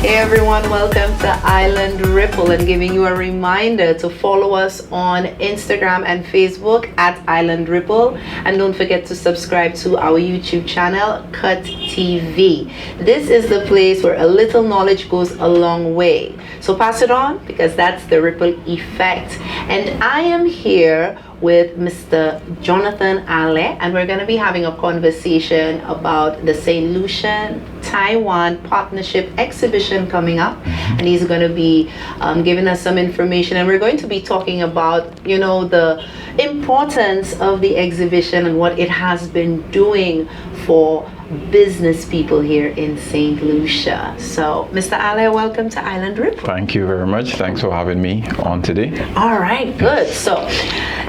Hey everyone, welcome to Island Ripple, and giving you a reminder to follow us on Instagram and Facebook at Island Ripple, and don't forget to subscribe to our YouTube channel, Cut TV. This is the place where a little knowledge goes a long way. So pass it on, because that's the ripple effect. And I am here with Mr. Jonathan Allain, and we're going to be having a conversation about the St. Lucia Taiwan Partnership Exhibition coming up, and he's going to be giving us some information, and we're going to be talking about, you know, the importance of the exhibition and what it has been doing for business people here in St. Lucia. So, Mr. Allain, welcome to Island Ripple. Thank you very much. Thanks for having me on today. All right, good. So,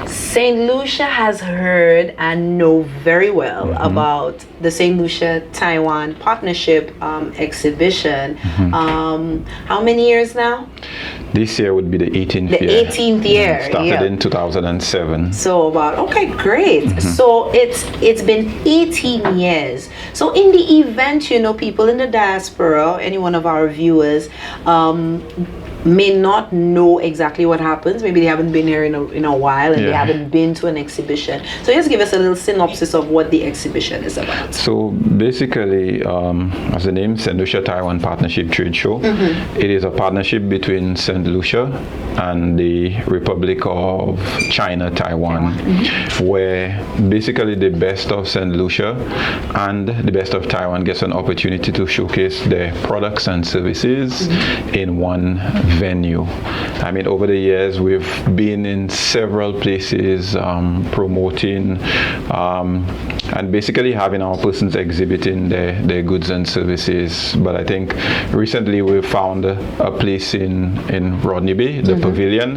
St. Lucia has heard and know very well about the St. Lucia Taiwan Partnership Exhibition. How many years now? This year would be the 18th year. The 18th year. Started in 2007. So okay, great. So it's been 18 years. So in the event, you know, people in the diaspora, any one of our viewers, may not know exactly what happens. Maybe they haven't been here in a while, and they haven't been to an exhibition. So just give us a little synopsis of what the exhibition is about. So basically, as the name, St. Lucia Taiwan Partnership Trade Show, it is a partnership between St. Lucia and the Republic of China, Taiwan, where basically the best of St. Lucia and the best of Taiwan gets an opportunity to showcase their products and services in one venue. I mean, over the years we've been in several places promoting and basically having our persons exhibiting their goods and services. But I think recently we found a place in Rodney Bay, the pavilion,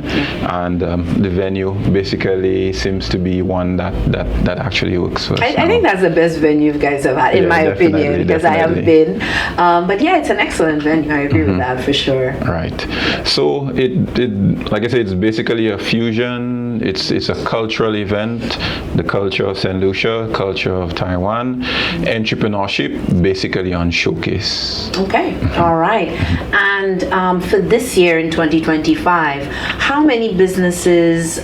and the venue basically seems to be one that actually works for us. I think that's the best venue you guys have had, in my opinion, because I have been. But yeah, it's an excellent venue. I agree with that for sure. Right. So it like I said, it's basically a fusion. It's a cultural event, the culture of St. Lucia, culture of Taiwan, entrepreneurship, basically on showcase. Okay, all right. And for this year in 2025, how many businesses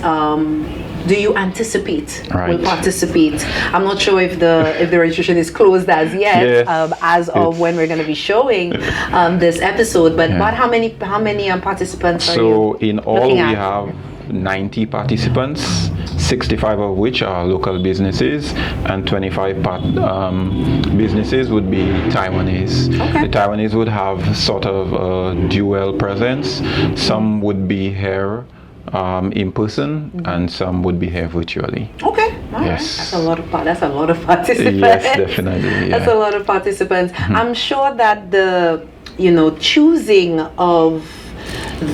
do you anticipate will participate? I'm not sure if the registration is closed as yet, as of when we're going to be showing this episode. But how many participants are you So in all, we have 90 participants, 65 of which are local businesses, and 25 businesses would be Taiwanese. The Taiwanese would have sort of a dual presence. Some would be here in person, and some would be here virtually. Okay, all right. That's a lot of participants. Yes, definitely. That's a lot of participants. I'm sure that the choosing of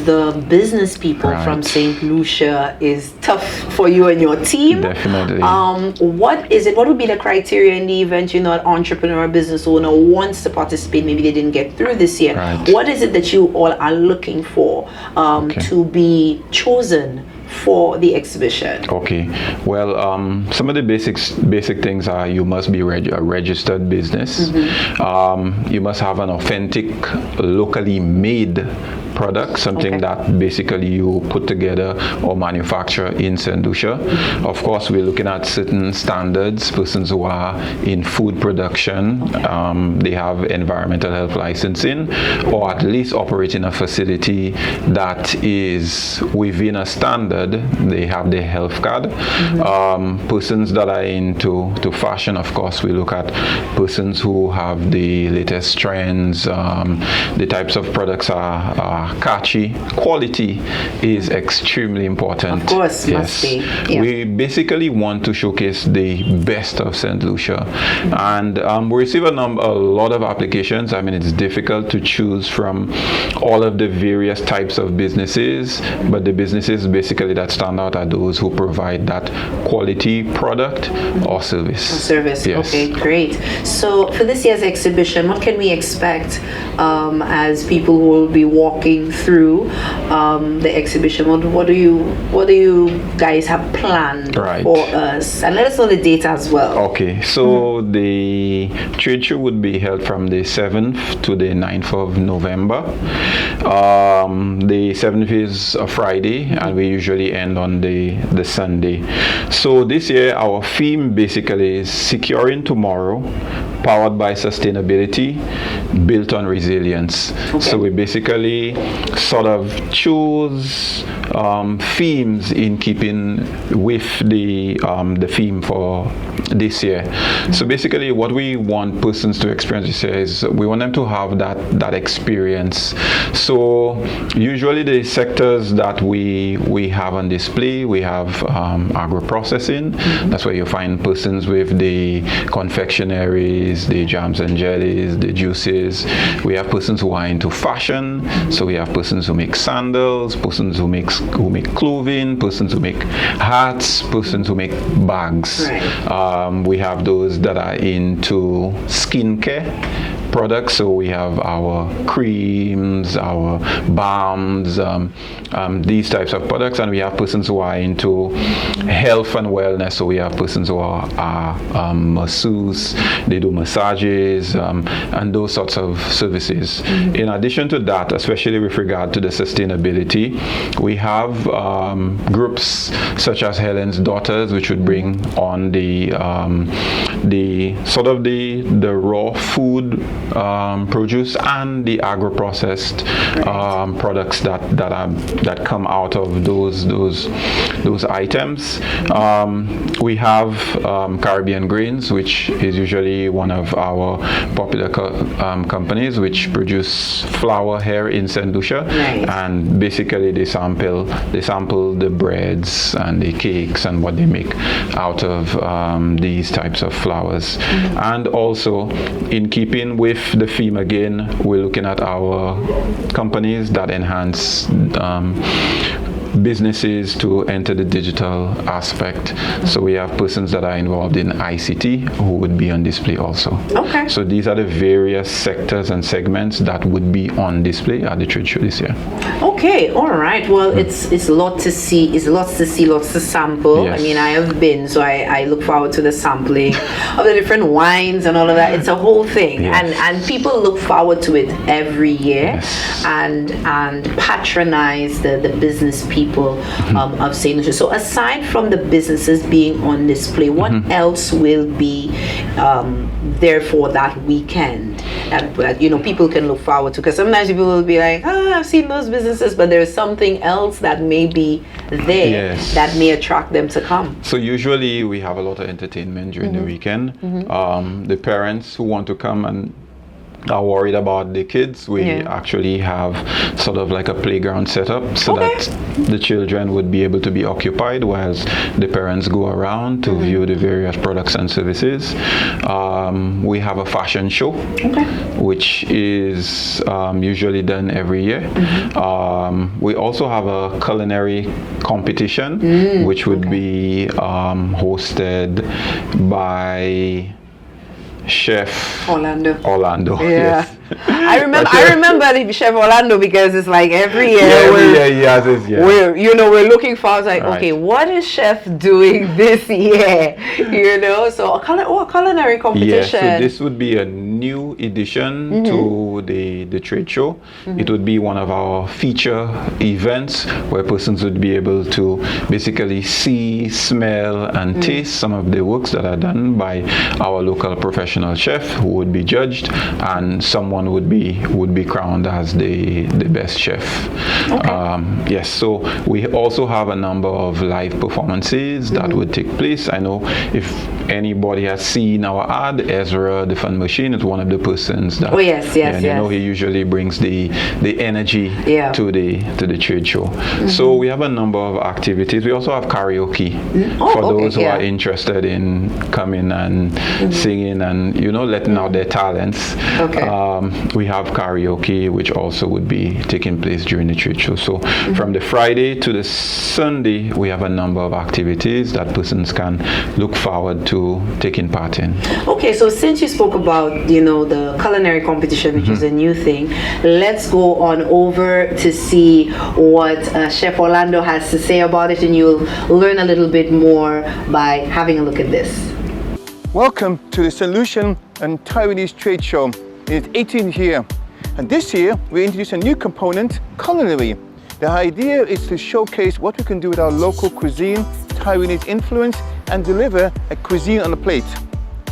the business people from St. Lucia is tough for you and your team. Definitely. What would be the criteria in the event, you know, an entrepreneur, business owner wants to participate, maybe they didn't get through this year. What is it that you all are looking for to be chosen for the exhibition? Okay, well, some of the basic things are you must be a registered business. You must have an authentic, locally made product, something that basically you put together or manufacture in St. Lucia. Of course, we're looking at certain standards, persons who are in food production, they have environmental health licensing, or at least operate in a facility that is within a standard. They have their health card. Persons that are into fashion, of course, we look at persons who have the latest trends. The types of products are catchy. Quality is extremely important. Of course, must be. Yeah. We basically want to showcase the best of St. Lucia, and we receive a lot of applications. I mean, it's difficult to choose from all of the various types of businesses, but the businesses basically that stand out are those who provide that quality product or service. Yes. Okay, great. So for this year's exhibition, what can we expect as people who will be walking walking through the exhibition. What do you guys have planned for us? And let us know the date as well. Okay, so the trade show would be held from the 7th to the 9th of November. The 7th is a Friday, and we usually end on the Sunday. So this year our theme basically is Securing Tomorrow, Powered by Sustainability, Built on Resilience. So we basically sort of choose themes in keeping with the theme for this year. So basically what we want persons to experience this year is we want them to have that experience. So usually the sectors that we have on display, we have agro-processing. That's where you find persons with the confectionaries, the jams and jellies, the juices. We have persons who are into fashion. So we have persons who make sandals, persons who make clothing, persons who make hats, persons who make bags. We have those that are into skincare products. So we have our creams, our balms, these types of products, and we have persons who are into health and wellness. So we have persons who are masseuses, they do massages, and those sorts of services. In addition to that, especially with regard to the sustainability, we have groups such as Helen's Daughters, which would bring on the raw food produce and the agro-processed products that come out of those items. We have Caribbean Grains, which is usually one of our popular companies, which produce flour here in St. Lucia, and basically they sample the breads and the cakes and what they make out of these types of flours. And also, in keeping with the theme again, we're looking at our companies that enhance businesses to enter the digital aspect. So we have persons that are involved in ICT who would be on display also. Okay. So these are the various sectors and segments that would be on display at the trade show this year. Okay, all right. Well, it's a lot to see. It's lots to see, lots to sample. Yes. I mean, I have been, so I look forward to the sampling of the different wines and all of that. It's a whole thing, Yes. and people look forward to it every year, Yes. and patronize the business people of St. Lucia. So aside from the businesses being on display, what else will be there for that weekend that people can look forward to? Because sometimes people will be like, I've seen those businesses, but there's something else that may be there that may attract them to come. So usually we have a lot of entertainment during the weekend. The parents who want to come and are worried about the kids, we actually have sort of like a playground setup so that the children would be able to be occupied whilst the parents go around to view the various products and services. We have a fashion show, which is usually done every year. We also have a culinary competition, which would be hosted by Chef Orlando. Yes. I remember Chef Orlando because it's like every year we're looking forward, like, okay, what is Chef doing this year? So a culinary competition. So this would be a new addition to the trade show. It would be one of our feature events where persons would be able to basically see, smell, and taste some of the works that are done by our local professional chef, who would be judged, and someone would be crowned as the best chef. Yes, so we also have a number of live performances that would take place. I know if anybody has seen our ad, Ezra the Fun Machine is one of the persons that he usually brings the energy to the trade show. So we have a number of activities. We also have karaoke for those who are interested in coming and singing and letting out their talents. We have karaoke, which also would be taking place during the trade show. So from the Friday to the Sunday, we have a number of activities that persons can look forward to taking part in. Okay, so since you spoke about, you know, the culinary competition, which is a new thing, let's go on over to see what Chef Orlando has to say about it, and you'll learn a little bit more by having a look at this. Welcome to the Solution and Taiwanese Trade Show. It's 18th year, and this year we introduced a new component, Culinary. The idea is to showcase what we can do with our local cuisine, Taiwanese influence, and deliver a cuisine on a plate.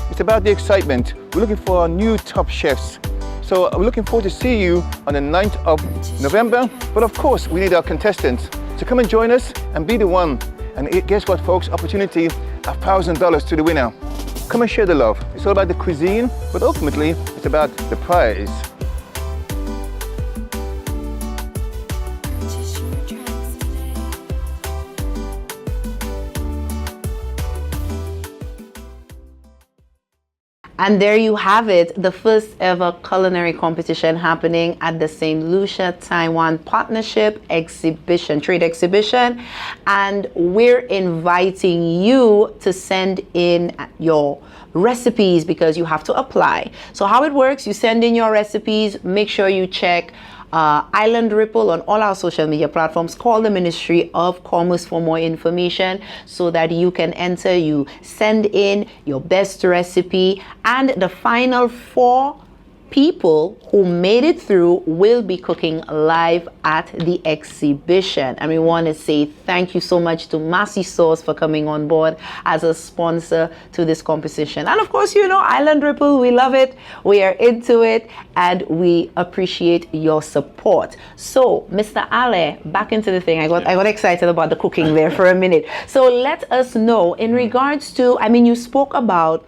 It's about the excitement. We're looking for our new top chefs. So we're looking forward to see you on the 9th of November. But of course, we need our contestants. So come and join us and be the one. And guess what, folks? Opportunity, $1,000 to the winner. Come and share the love. It's all about the cuisine, but ultimately, it's about the prize. And there you have it, the first ever culinary competition happening at the St. Lucia, Taiwan Partnership Exhibition, Trade Exhibition. And we're inviting you to send in your recipes because you have to apply. So how it works, you send in your recipes, make sure you check Island Ripple on all our social media platforms. Call the Ministry of Commerce for more information so that you can enter. You send in your best recipe, and the final 4 people who made it through will be cooking live at the exhibition. And we want to say thank you so much to Massy Sauce for coming on board as a sponsor to this competition. And of course, you know, Island Ripple, we love it, we are into it, and we appreciate your support. So Mr. Allain, back into the thing. I got excited about the cooking there for a minute. So let us know in regards to, I mean, you spoke about,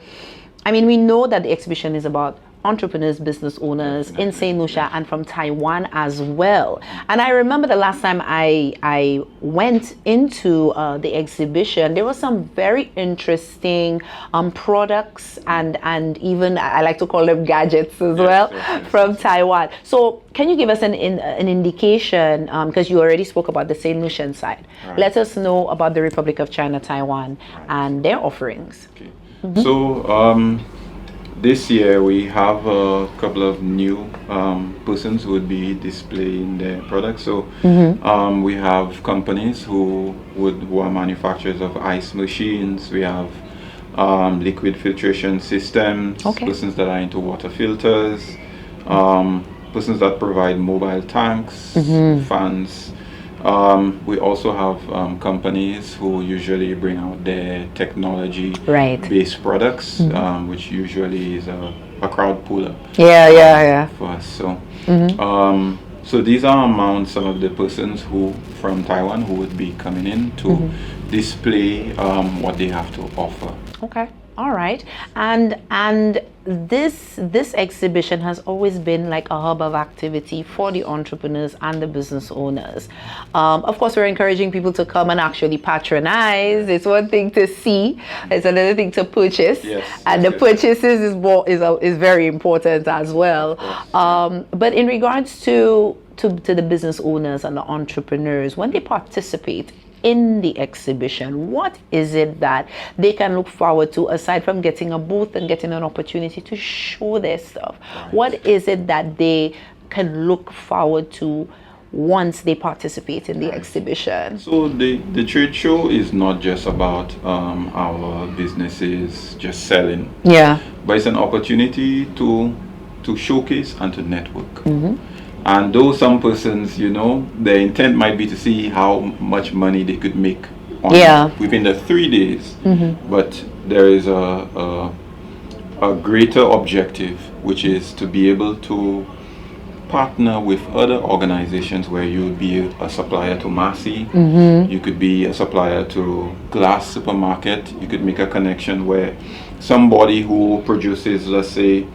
I mean, we know that the exhibition is about entrepreneurs, business owners in St. Lucia and from Taiwan as well. And I remember the last time I went into the exhibition, there were some very interesting products and even, I like to call them gadgets as well, from Taiwan. So can you give us an indication, because you already spoke about the St. Lucian side. Right. Let us know about the Republic of China, Taiwan, and their offerings. Okay. So, this year we have a couple of new persons who would be displaying their products. So we have companies who are manufacturers of ice machines. We have liquid filtration systems, persons that are into water filters, persons that provide mobile tanks, fans. We also have companies who usually bring out their technology-based products, which usually is a crowd puller. For us. So, so these are among some of the persons who from Taiwan who would be coming in to display what they have to offer. Okay. All right. And this exhibition has always been like a hub of activity for the entrepreneurs and the business owners. Of course, we're encouraging people to come and actually patronize. It's one thing to see, it's another thing to purchase. And the purchases is very important as well. But in regards to the business owners and the entrepreneurs, when they participate in the exhibition, what is it that they can look forward to aside from getting a booth and getting an opportunity to show their stuff? What is it that they can look forward to once they participate in the exhibition? So the trade show is not just about our businesses just selling, but it's an opportunity to showcase and to network. And though some persons, you know, their intent might be to see how much money they could make within the 3 days, but there is a greater objective, which is to be able to partner with other organizations where you would be a supplier to Massy, you could be a supplier to Glass Supermarket, you could make a connection where somebody who produces, let's say,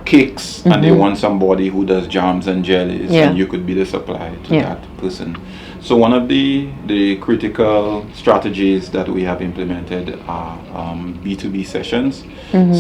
cakes and they want somebody who does jams and jellies, and you could be the supplier to that person. So one of the critical strategies that we have implemented are B2B sessions.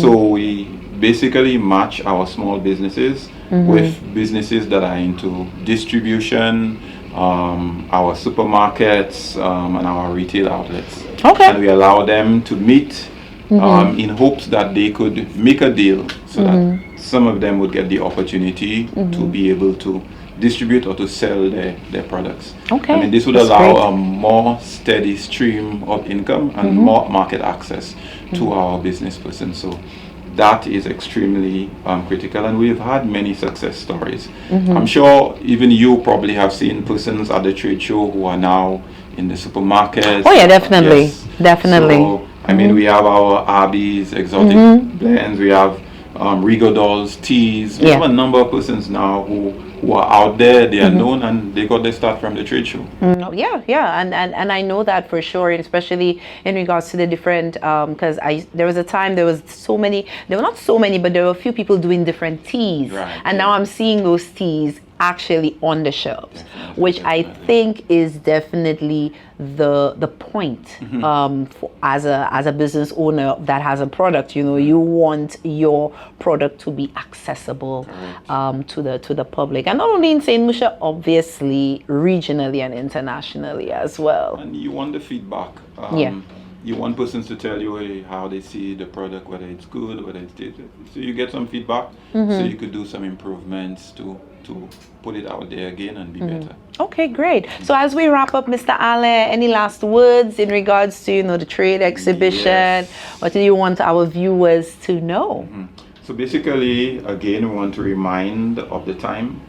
So we basically match our small businesses with businesses that are into distribution, our supermarkets, and our retail outlets. And we allow them to meet in hopes that they could make a deal so that some of them would get the opportunity to be able to distribute or to sell their products. Okay. I mean, this would That's allow great. a more steady stream of income and more market access to our business person. So that is extremely critical, and we've had many success stories. I'm sure even you probably have seen persons at the trade show who are now in the supermarkets. Oh yeah, definitely. Yes. Definitely. So, I mean, we have our Arby's exotic blends, we have Rigo Dolls, teas. We have a number of persons now who are out there, they are known, and they got their start from the trade show. Yeah, and I know that for sure, especially in regards to the different, because there was a time there were not so many, but there were a few people doing different teas, Right, and now I'm seeing those teas actually on the shelves, which I think is definitely the point as a business owner that has a product. You want your product to be accessible to the public, and not only in St. Lucia, obviously regionally and internationally as well. And you want the feedback. You want persons to tell you how they see the product, whether it's good, whether it's tasty. So you get some feedback, so you could do some improvements to put it out there again and be better. Okay, great. So as we wrap up, Mr. Allain, any last words in regards to the trade exhibition? Yes. What do you want our viewers to know? So basically, again, we want to remind of the time,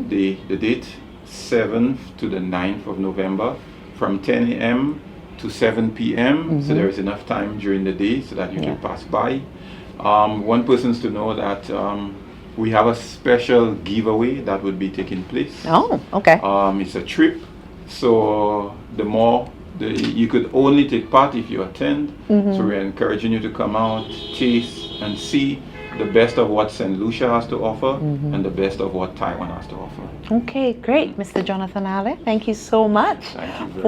the date, 7th to the 9th of November, from 10 a.m. to 7 p.m. So there is enough time during the day so that you can pass by. One person's to know that we have a special giveaway that would be taking place. Oh, okay. It's a trip, so you could only take part if you attend. So we're encouraging you to come out, taste, and see the best of what St. Lucia has to offer and the best of what Taiwan has to offer. Okay, great. Mr. Jonathan Allain, thank you so much Thank you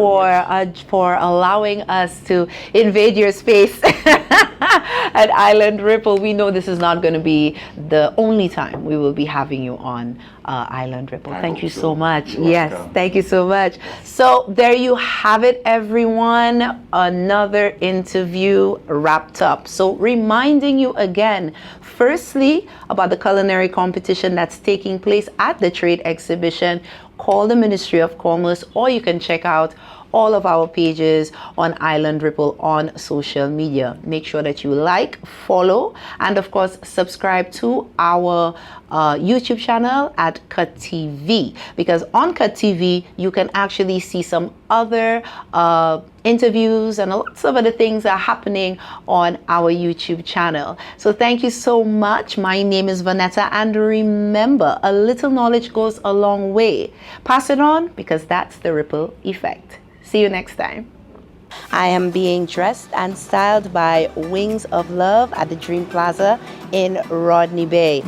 for allowing us to invade your space at Island Ripple. We know this is not going to be the only time we will be having you on Island Ripple. Thank you so much. Yes, thank you so much. So there you have it, everyone. Another interview wrapped up. So reminding you again, firstly, about the culinary competition that's taking place at the trade exhibition. Call the Ministry of Commerce, or you can check out all of our pages on Island Ripple on social media. Make sure that you like, follow, and of course subscribe to our YouTube channel at Cut TV, because on Cut TV you can actually see some other interviews and lots of other things are happening on our YouTube channel. So thank you so much. My name is Vanetta, and remember, a little knowledge goes a long way. Pass it on, because that's the ripple effect. See you next time. I am being dressed and styled by Wings of Love at the Dream Plaza in Rodney Bay.